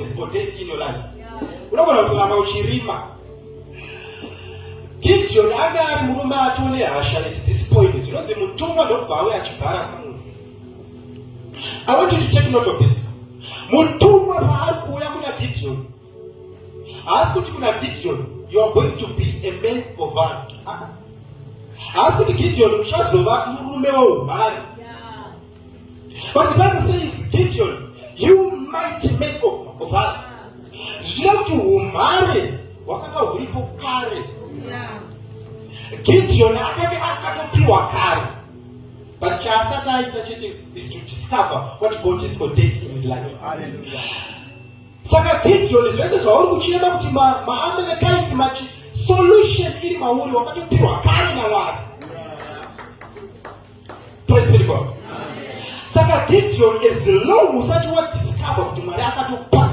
is for death in your life. Unogona kuramba uchirima. Gideon anga ari murume atone hasha at this point. Zvinonzi mutumwa ndobva auya achigara samunhu. I want you to take note of this. Mutumwa paari kuuya kuna Gideon, haasi kuti kuna Gideon you are going to be a man of valor. Haasi kuti Gideon uchazova murume weumhare. But the Bible says, Gideon, you mighty man of valor. Zvino kuti umhare wakanga huripo kare. Gideon akanga akatopiwa kare. But chaasati aita chete is to discover what God is for death in his life. Hallelujah. Saka Gideon zvese zvauri kuchema kuti maAmalekite machi solution iri mauri wakatopiwa kare naMwari. Praise the God. Saka Gideon as long usati wa discover kuti Mwari akatopa